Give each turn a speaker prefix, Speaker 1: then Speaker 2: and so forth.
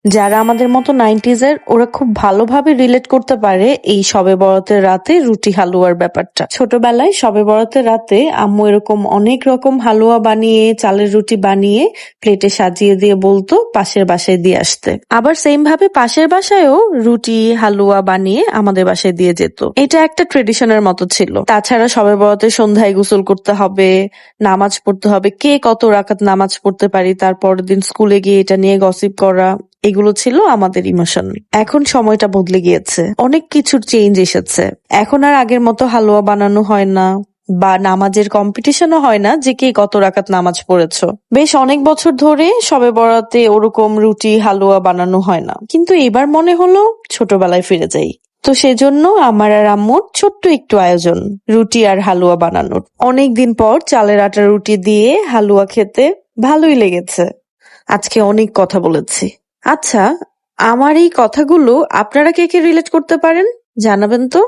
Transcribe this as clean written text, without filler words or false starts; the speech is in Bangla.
Speaker 1: যারা আমাদের মতো 90s এর ওরা খুব ভালোভাবে রিলেট করতে পারে এই শবে বরাতের রাতে রুটি হালুয়ার ব্যাপারটা। ছোটবেলায় শবে বরাতের রাতে আম্মু এরকম অনেক রকম হালুয়া বানিয়ে, চালের রুটি বানিয়ে প্লেটে সাজিয়ে দিয়ে বলতো পাশের বাসায় দিয়ে আসতে। আবার সেম ভাবে পাশের বাসায়ও রুটি হালুয়া বানিয়ে আমাদের বাসায় দিয়ে যেত। এটা একটা ট্রেডিশনের মতো ছিল। তাছাড়া শবে বরাতে সন্ধ্যায় গোসল করতে হবে, নামাজ পড়তে হবে, কে কত রাকাত নামাজ পড়তে পারি, তারপরের দিন স্কুলে গিয়ে এটা নিয়ে গসিপ করা, এগুলো ছিল আমাদের ইমোশন। এখন সময়টা বদলে গিয়েছে, অনেক কিছুর চেঞ্জ এসেছে। এখন আর আগের মতো হালুয়া বানানো হয় না বা নামাজের কম্পিটিশনও হয় না যে কে কত রাকাত নামাজ পড়েছো। বেশ অনেক বছর ধরে শবে বরাতে ওরকম রুটি হালুয়া বানানো হয় না, কিন্তু এবার মনে হলো ছোটবেলায় ফিরে যাই। তো সেজন্য আমার আর আম্মুর ছোট্ট একটু আয়োজন রুটি আর হালুয়া বানানোর। অনেকদিন পর চালের আটার রুটি দিয়ে হালুয়া খেতে ভালোই লেগেছে। আজকে অনেক কথা বলেছি। আচ্ছা, আমার এই কথাগুলো আপনারা কে কে রিলেট করতে পারেন জানাবেন তো।